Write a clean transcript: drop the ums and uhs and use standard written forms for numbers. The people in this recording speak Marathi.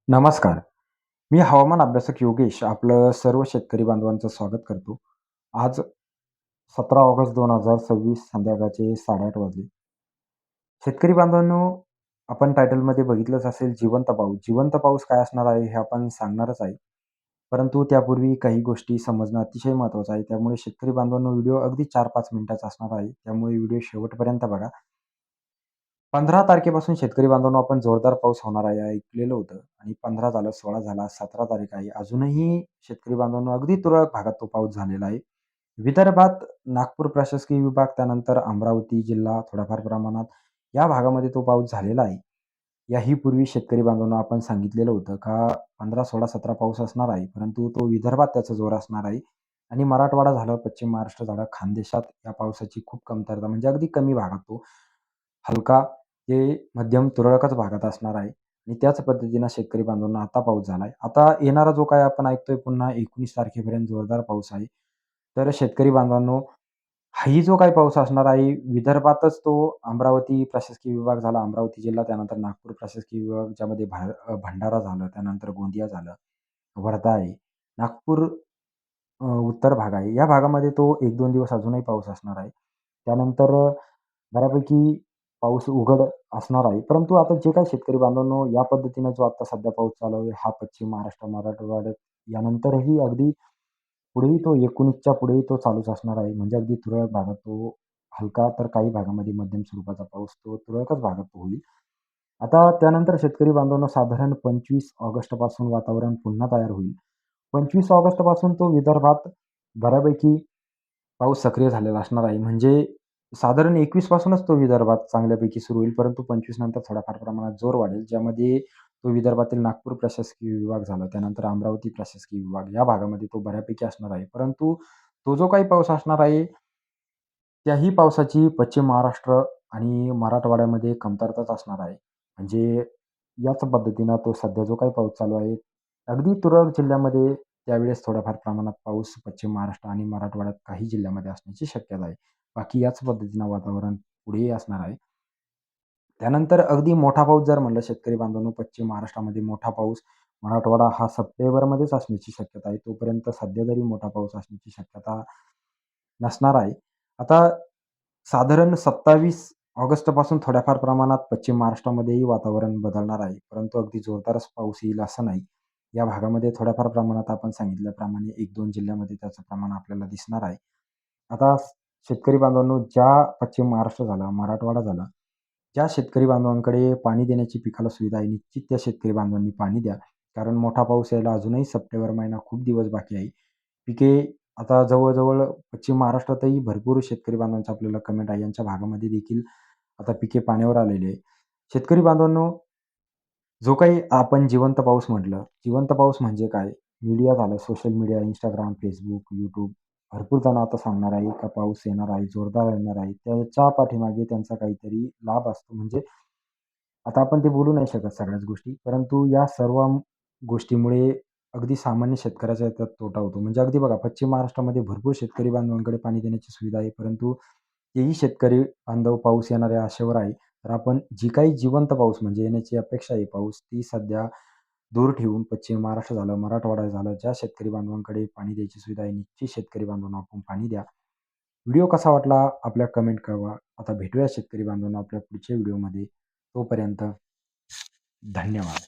नमस्कार. मी हवामान अभ्यासक योगेश आपलं सर्व शेतकरी बांधवांचं स्वागत करतो. आज 17 ऑगस्ट 2026 संध्याकाळचे 8:30 वाजले. शेतकरी बांधवांनो, आपण टायटलमध्ये बघितलंच असेल जिवंत पाऊस. जिवंत पाऊस काय असणार आहे हे आपण सांगणारच आहे. परंतु त्यापूर्वी काही गोष्टी समजणं अतिशय महत्त्वाचं आहे. त्यामुळे शेतकरी बांधवांनो व्हिडिओ अगदी 4-5 मिनिटाचा असणार आहे. त्यामुळे व्हिडिओ शेवटपर्यंत बघा. 15 तारखेपासून शेतकरी बांधवांनो आपण जोरदार पाऊस होणार आहे ऐकलेलं होतं आणि 15 झालं, 16 झाला, 17 तारीख आहे. अजूनही शेतकरी बांधवांनो अगदी तुरळक भागात तो पाऊस झालेला आहे. विदर्भात नागपूर प्रशासकीय विभाग, त्यानंतर अमरावती जिल्हा थोड्याफार प्रमाणात या भागामध्ये तो पाऊस झालेला आहे. याही पूर्वी शेतकरी बांधवांना आपण सांगितलेलं होतं का 15, 16, 17 पाऊस असणार आहे. परंतु तो विदर्भात त्याचा जोर असणार आहे आणि मराठवाडा झालं, पश्चिम महाराष्ट्र झालं, खानदेशात या पावसाची खूप कमतरता म्हणजे अगदी कमी भागात तो हलका ते मध्यम तुरळकच भागात असणार आहे आणि त्याच पद्धतीनं शेतकरी बांधवांना आता पाऊस झालाय. आता येणारा जो काही आपण ऐकतोय पुन्हा 19 तारखेपर्यंत जोरदार पाऊस आहे. तर शेतकरी बांधवांनो, हाही जो काही पाऊस असणार आहे, विदर्भातच तो अमरावती प्रशासकीय विभाग झाला, अमरावती जिल्हा, त्यानंतर नागपूर प्रशासकीय विभाग, ज्यामध्ये भंडारा झालं, त्यानंतर गोंदिया झालं, वर्धा आहे, नागपूर उत्तर भाग आहे. या भागामध्ये तो 1-2 दिवस अजूनही पाऊस असणार आहे. त्यानंतर बऱ्यापैकी पाऊस उघड असणार आहे. परंतु आता जे काही शेतकरी बांधवांनो, या पद्धतीनं जो आता सध्या पाऊस चालू आहे, हा पश्चिम महाराष्ट्र, मराठवाड्यात यानंतरही अगदी पुढेही तो 19च्या पुढेही तो चालूच असणार आहे. म्हणजे अगदी तुरळक भागात तो हलका तर काही भागामध्ये मध्यम स्वरूपाचा पाऊस तो तुरळकच भागात तो होईल. आता त्यानंतर शेतकरी बांधवांनो साधारण 25 ऑगस्टपासून वातावरण पुन्हा तयार होईल. 25 ऑगस्टपासून तो विदर्भात बऱ्यापैकी पाऊस सक्रिय झालेला असणार आहे. म्हणजे साधारण 21 पासूनच तो विदर्भात चांगल्यापैकी सुरू होईल. परंतु 25 नंतर थोड्याफार प्रमाणात जोर वाढेल. ज्यामध्ये तो विदर्भातील नागपूर प्रशासकीय विभाग झाला, त्यानंतर अमरावती प्रशासकीय विभाग या भागामध्ये तो बऱ्यापैकी असणार आहे. परंतु तो जो काही पाऊस असणार आहे, त्याही पावसाची पश्चिम महाराष्ट्र आणि मराठवाड्यामध्ये कमतरताच असणार आहे. म्हणजे याच पद्धतीनं तो सध्या जो काही पाऊस चालू आहे, अगदी तुरळक जिल्ह्यामध्ये त्यावेळेस थोड्याफार प्रमाणात पाऊस पश्चिम महाराष्ट्र आणि मराठवाड्यात काही जिल्ह्यामध्ये असण्याची शक्यता आहे. बाकी याच पद्धतीनं वातावरण पुढेही असणार आहे. त्यानंतर अगदी मोठा पाऊस जर म्हणलं शेतकरी बांधवांनो, पश्चिम महाराष्ट्रामध्ये मोठा पाऊस, मराठवाडा हा सप्टेंबरमध्येच असण्याची शक्यता आहे. तोपर्यंत सध्या तरी मोठा पाऊस असण्याची शक्यता नसणार आहे. आता साधारण 27 ऑगस्टपासून थोड्याफार प्रमाणात पश्चिम महाराष्ट्रामध्येही वातावरण बदलणार आहे. परंतु अगदी जोरदारच पाऊस येईल असं नाही. या भागामध्ये थोड्याफार प्रमाणात आपण सांगितल्याप्रमाणे 1-2 जिल्ह्यामध्ये त्याचं प्रमाण आपल्याला दिसणार आहे. आता शेतकरी बांधवांनो, ज्या पश्चिम महाराष्ट्र झाला, मराठवाडा झाला, ज्या शेतकरी बांधवांकडे पाणी देण्याची पिकाला सुविधा आहे, निश्चित त्या शेतकरी बांधवांनी पाणी द्या. कारण मोठा पाऊस यायला अजूनही सप्टेंबर महिना खूप दिवस बाकी आहे. पिके आता जवळ-जवळ पश्चिम महाराष्ट्रातही भरपूर शेतकरी बांधवांचा आपल्याला कमेंट आहे. यांच्या भागामध्ये देखील आता पिके पाण्यावर आलेली आहे. शेतकरी बांधवांनो, जो काही आपण जिवंत पाऊस म्हटलं, जिवंत पाऊस म्हणजे काय? मीडिया झालं, social media, Instagram, Facebook, YouTube भरपूर जण आता सांगणार आहे का पाऊस येणार आहे, जोरदार येणार आहे. त्याच्या पाठीमागे त्यांचा काहीतरी लाभ असतो. म्हणजे आता आपण ते बोलू नाही शकत सगळ्याच गोष्टी. परंतु या सर्व गोष्टीमुळे अगदी सामान्य शेतकऱ्याचा याच्यात तोटा होतो. म्हणजे अगदी बघा पश्चिम महाराष्ट्रामध्ये भरपूर शेतकरी बांधवांकडे पाणी देण्याची सुविधा आहे. परंतु तेही शेतकरी बांधव पाऊस येणार आहे आशेवर आहे. तर आपण जी काही जिवंत पाऊस म्हणजे येण्याची अपेक्षा आहे पाऊस, ती सध्या दूर ठेवून पश्चिम महाराष्ट्र झालं, मराठवाडा झालं, ज्या शेतकरी बांधवांकडे पाणी द्यायची सुविधा आहे, निश्चित शेतकरी बांधवांनो आपण पाणी द्या. व्हिडिओ कसा वाटला आपल्या कमेंट कळवा. आता भेटूया शेतकरी बांधवांनो आपल्या पुढच्या व्हिडिओमध्ये. तोपर्यंत धन्यवाद.